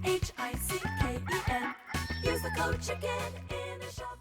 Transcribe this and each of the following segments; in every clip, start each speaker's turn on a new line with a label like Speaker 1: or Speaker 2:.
Speaker 1: CHICKEN. Use the code chicken in the shop.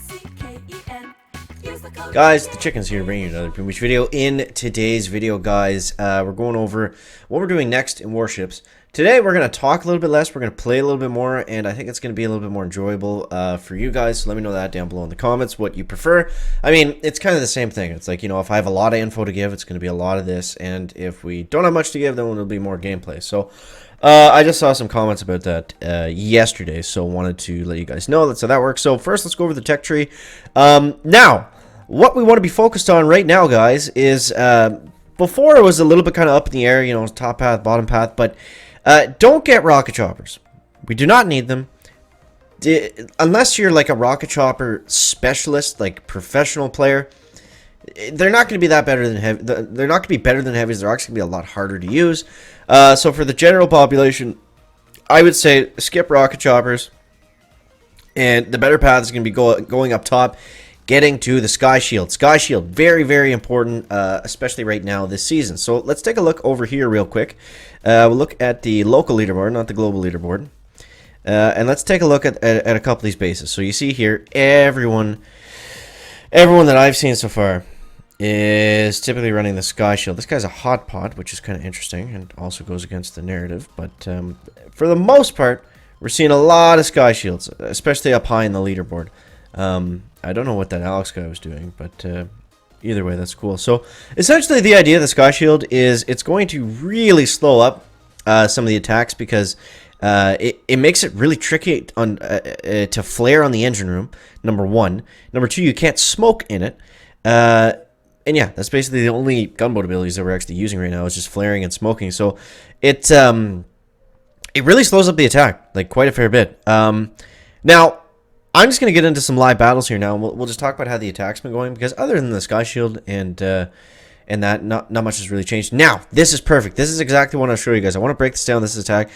Speaker 1: CHICKEN. Use the code
Speaker 2: Guys, the chicken's here bringing you another Beach video. In today's video, guys, we're going over what we're doing next in Warships. Today, we're going to talk a little bit less, we're going to play a little bit more, and I think it's going to be a little bit more enjoyable for you guys. So let me know that down below in the comments, what you prefer. I mean, it's kind of the same thing. It's like, you know, if I have a lot of info to give, it's going to be a lot of this, and if we don't have much to give, then it'll be more gameplay. So I just saw some comments about that yesterday, so wanted to let you guys know that's how that works. So first, let's go over the tech tree. Now, what we want to be focused on right now, guys, is before it was a little bit kind of up in the air, you know, top path, bottom path, but don't get rocket choppers. We do not need them. Unless you're like a rocket chopper specialist, like professional player, they're not going to be that better than heavy. They're not going to be better than heavies. They're actually going to be a lot harder to use. So for the general population, I would say skip rocket choppers. And the better path is going to be going up top, getting to the Sky Shield. Sky Shield, very, very important, especially right now this season. So let's take a look over here real quick. We'll look at the local leaderboard, not the global leaderboard. And let's take a look at a couple of these bases. So you see here, everyone that I've seen so far is typically running the Sky Shield. This guy's a hot pod, which is kind of interesting and also goes against the narrative. But for the most part, we're seeing a lot of Sky Shields, especially up high in the leaderboard. I don't know what that Alex guy was doing, but either way, that's cool. So essentially the idea of the Sky Shield is it's going to really slow up some of the attacks because it makes it really tricky on to flare on the engine room, number one. Number two, you can't smoke in it. And yeah, that's basically the only gunboat abilities that we're actually using right now is just flaring and smoking. So it really slows up the attack, like quite a fair bit. Now, I'm just going to get into some live battles here now, and we'll just talk about how the attack's been going, because other than the Sky Shield and that, not much has really changed. Now, this is perfect. This is exactly what I'll show you guys. I want to break this down. This is attack.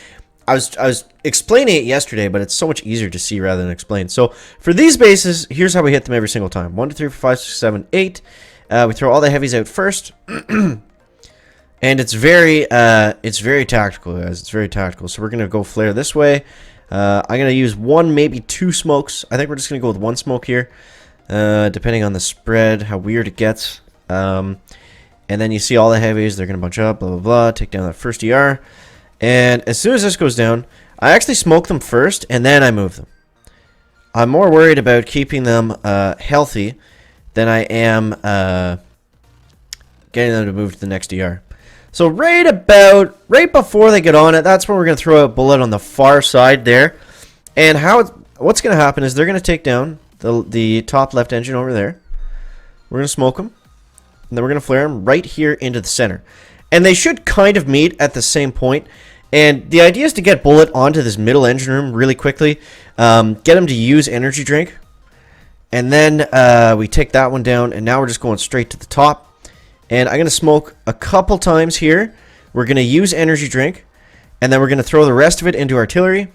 Speaker 2: I was explaining it yesterday, but it's so much easier to see rather than explain. So, for these bases, here's how we hit them every single time. 1, 2, 3, 4, 5, 6, 7, 8. We throw all the heavies out first. And it's very tactical, guys. It's very tactical. So, we're going to go flare this way. I'm going to use one, maybe two smokes. I think we're just going to go with one smoke here, depending on the spread, how weird it gets. And then you see all the heavies. They're going to bunch up, blah, blah, blah, take down that first ER. And as soon as this goes down, I actually smoke them first, and then I move them. I'm more worried about keeping them healthy than I am getting them to move to the next ER. So right before they get on it, that's when we're going to throw a bullet on the far side there. And what's going to happen is they're going to take down the top left engine over there. We're going to smoke them. And then we're going to flare them right here into the center. And they should kind of meet at the same point. And the idea is to get bullet onto this middle engine room really quickly. Get them to use energy drink. And then we take that one down. And now we're just going straight to the top. And I'm going to smoke a couple times here. We're going to use energy drink. And then we're going to throw the rest of it into artillery.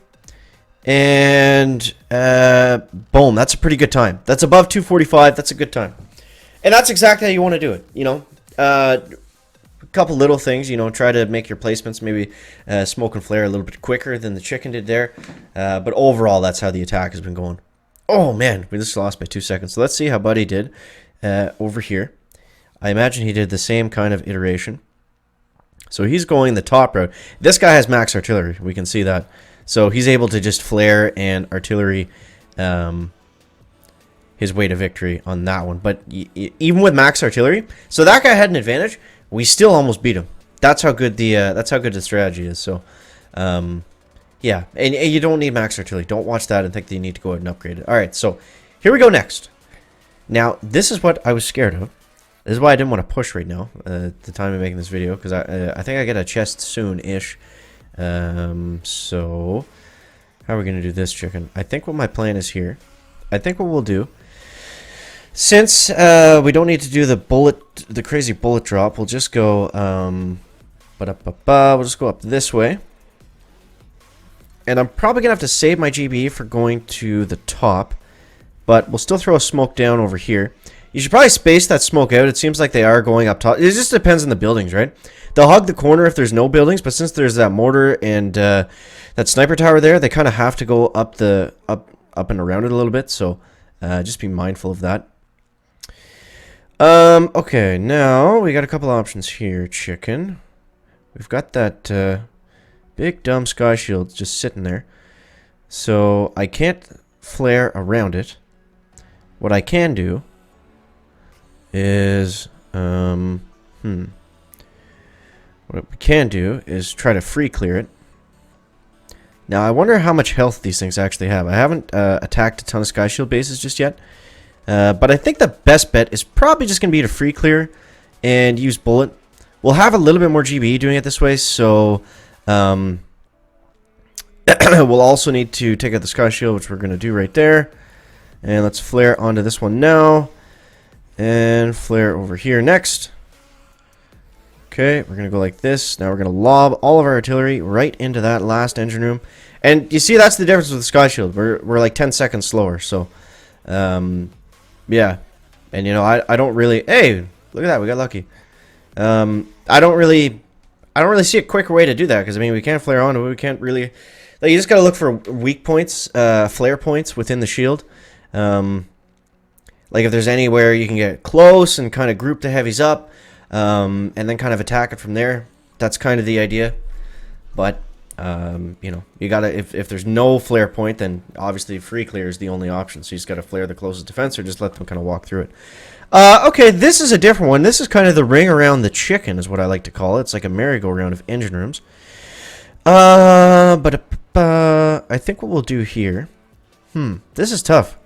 Speaker 2: And boom, that's a pretty good time. That's above 245. That's a good time. And that's exactly how you want to do it. You know, a couple little things. You know, try to make your placements maybe smoke and flare a little bit quicker than the chicken did there. But overall, that's how the attack has been going. Oh, man, we just lost by 2 seconds. So let's see how Buddy did over here. I imagine he did the same kind of iteration. So he's going the top route. This guy has max artillery. We can see that. So he's able to just flare and artillery his way to victory on that one. But even with max artillery, so that guy had an advantage. We still almost beat him. That's how good the strategy is. So yeah, and you don't need max artillery. Don't watch that and think that you need to go ahead and upgrade it. All right, so here we go next. Now this is what I was scared of. This is why I didn't want to push right now at the time of making this video, because I think I get a chest soon-ish. So how are we going to do this, chicken? I think what my plan is here. I think what we'll do, since we don't need to do the crazy bullet drop, we'll just go we'll just go up this way. And I'm probably going to have to save my GBE for going to the top, but we'll still throw a smoke down over here. You should probably space that smoke out. It seems like they are going up top. It just depends on the buildings, right? They'll hug the corner if there's no buildings, but since there's that mortar and that sniper tower there, they kind of have to go up and around it a little bit. So just be mindful of that. Okay, now we got a couple options here, chicken. We've got that big dumb sky shield just sitting there. So I can't flare around it. What I can do is, what we can do is try to free clear it. Now, I wonder how much health these things actually have. I haven't attacked a ton of Sky Shield bases just yet. But I think the best bet is probably just going to be to free clear and use bullet. We'll have a little bit more GBE doing it this way, so we'll also need to take out the Sky Shield, which we're going to do right there. And let's flare onto this one now. And flare over here next. Okay, we're going to go like this. Now we're going to lob all of our artillery right into that last engine room. And you see, that's the difference with the Sky Shield. We're like 10 seconds slower. So, yeah. And, you know, I don't really... Hey, look at that. We got lucky. I don't really see a quicker way to do that. Because, I mean, we can't flare on. We can't really... Like, you just got to look for weak points, flare points within the shield. Like if there's anywhere you can get close and kind of group the heavies up, and then kind of attack it from there. That's kind of the idea. But, you know, you gotta, if there's no flare point, then obviously free clear is the only option. So you just gotta flare the closest defense or just let them kind of walk through it. Okay, this is a different one. This is kind of the ring around the chicken is what I like to call it. It's like a merry-go-round of engine rooms. But I think what we'll do here... this is tough.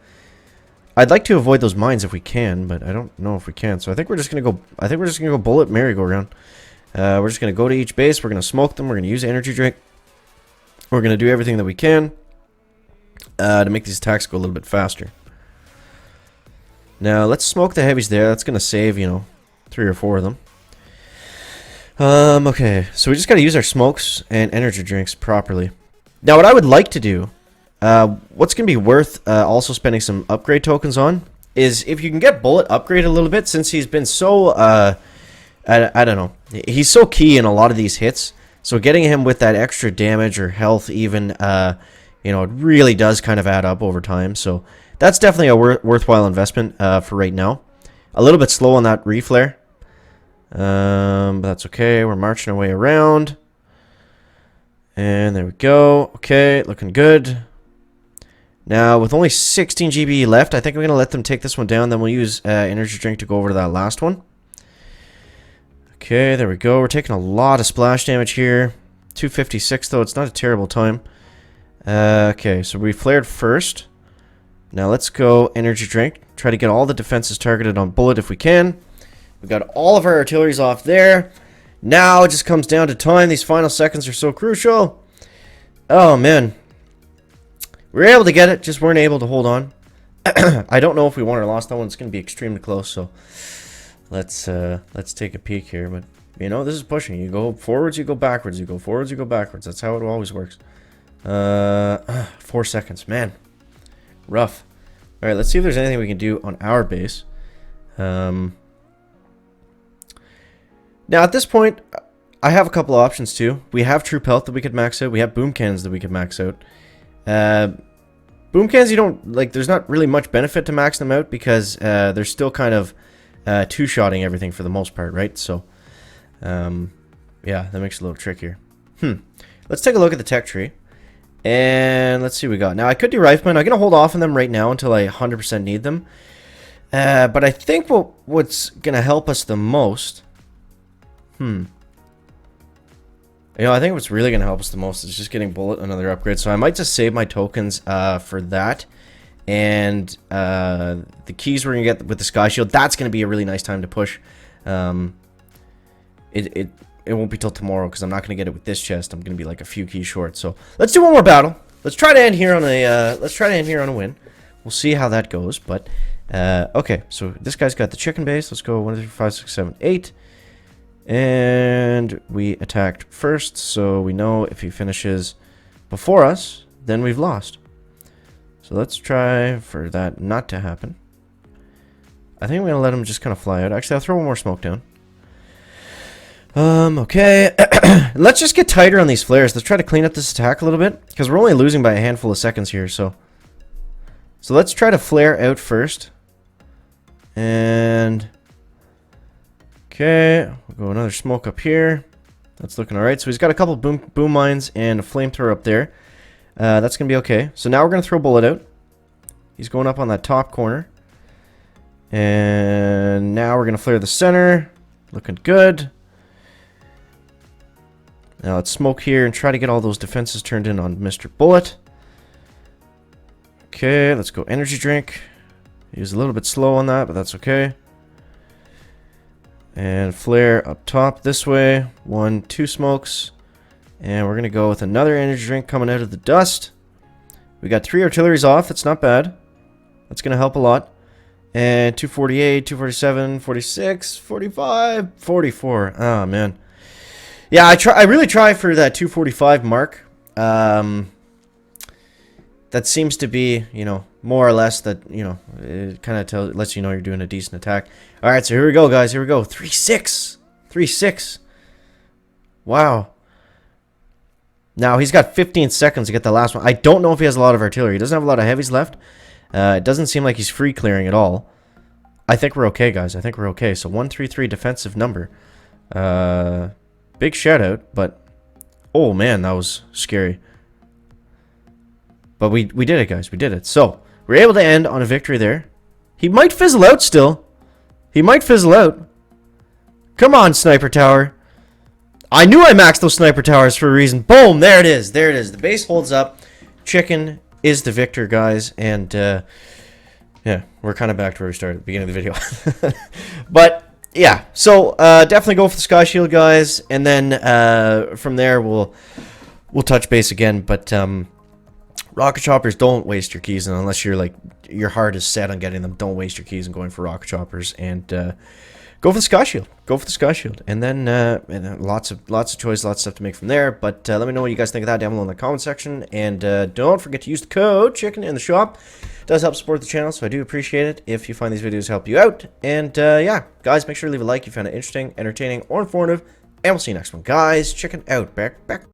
Speaker 2: I'd like to avoid those mines if we can, but I don't know if we can. So I think we're just gonna go. I think we're just gonna go bullet merry-go-round. We're just gonna go to each base. We're gonna smoke them. We're gonna use energy drink. We're gonna do everything that we can to make these attacks go a little bit faster. Now let's smoke the heavies there. That's gonna save, you know, 3 or 4 of them. Okay, so we just gotta use our smokes and energy drinks properly. Now what I would like to do. What's going to be worth also spending some upgrade tokens on is if you can get Bullet upgrade a little bit, since he's been so, I don't know, he's so key in a lot of these hits. So getting him with that extra damage or health even, you know, it really does kind of add up over time. So that's definitely a worthwhile investment for right now. A little bit slow on that reflare. But that's okay. We're marching our way around. And there we go. Okay, looking good. Now, with only 16 GBE left, I think we're going to let them take this one down. Then we'll use energy drink to go over to that last one. Okay, there we go. We're taking a lot of splash damage here. 256, though. It's not a terrible time. Okay, so we flared first. Now, let's go energy drink. Try to get all the defenses targeted on bullet if we can. We got all of our artilleries off there. Now, it just comes down to time. These final seconds are so crucial. Oh, man. We were able to get it, just weren't able to hold on. I don't know if we won or lost that one. It's going to be extremely close, so let's take a peek here. But, you know, this is pushing. You go forwards, you go backwards. You go forwards, you go backwards. That's how it always works. 4 seconds. Man, rough. All right, let's see if there's anything we can do on our base. Now, at this point, I have a couple of options, too. We have troop health that we could max out. We have boom cannons that we could max out. Boom cannons, you don't, like, there's not really much benefit to max them out because they're still kind of two-shotting everything for the most part, right? So, yeah, that makes it a little trickier. Let's take a look at the tech tree. And let's see what we got. Now, I could do riflemen. I'm going to hold off on them right now until I 100% need them. But I think what's going to help us the most... You know, I think what's really going to help us the most is just getting bullet another upgrade. So I might just save my tokens for that. And the keys we're going to get with the Sky Shield, that's going to be a really nice time to push. It won't be till tomorrow because I'm not going to get it with this chest. I'm going to be like a few keys short. So let's do one more battle. Let's try to end here on a win. We'll see how that goes. But okay, so this guy's got the chicken base. Let's go 1, 2, 3, 4, 5, 6, 7, 8. And we attacked first, so we know if he finishes before us, then we've lost. So let's try for that not to happen. I think I'm gonna let him just kind of fly out. Actually, I'll throw one more smoke down. Okay. Let's just get tighter on these flares. Let's try to clean up this attack a little bit, because we're only losing by a handful of seconds here. So let's try to flare out first. And okay, we'll go another smoke up here. That's looking all right. So he's got a couple boom mines and a flamethrower up there. That's gonna be okay. So now we're gonna throw a bullet out. He's going up on that top corner. And now we're gonna flare the center. Looking good. Now let's smoke here and try to get all those defenses turned in on Mr. Bullet. Okay, let's go energy drink. He was a little bit slow on that, but that's okay. And flare up top this way. 1, 2 smokes. And we're going to go with another energy drink coming out of the dust. We got 3 artilleries off. That's not bad. That's going to help a lot. And 248, 247, 46, 45, 44. Oh, man. Yeah, I really try for that 245 mark. That seems to be, you know, more or less that, you know, it kind of lets you know you're doing a decent attack. All right, so here we go, guys. Here we go. 3-6. 3-6. Wow. Now, he's got 15 seconds to get the last one. I don't know if he has a lot of artillery. He doesn't have a lot of heavies left. It doesn't seem like he's free clearing at all. I think we're okay, guys. I think we're okay. So 133 defensive number. Big shout out, but oh man, that was scary. But we did it, guys. We did it. So we're able to end on a victory there. He might fizzle out still. He might fizzle out. Come on, sniper tower. I knew I maxed those sniper towers for a reason. Boom! There it is. There it is. The base holds up. Chicken is the victor, guys. And yeah, we're kind of back to where we started at the beginning of the video. But yeah, so definitely go for the Sky Shield, guys, and then from there we'll touch base again. But rocket choppers, don't waste your keys, and unless you're like your heart is set on getting them, don't waste your keys and going for rocket choppers, and go for the Sky Shield. Go for the Sky Shield, and then lots of choice, lots of stuff to make from there. But let me know what you guys think of that down below in the comment section, and don't forget to use the code Chicken in the shop. It does help support the channel, so I do appreciate it if you find these videos help you out. And yeah, guys, make sure to leave a like if you found it interesting, entertaining, or informative, and we'll see you next one, guys. Chicken out. Back.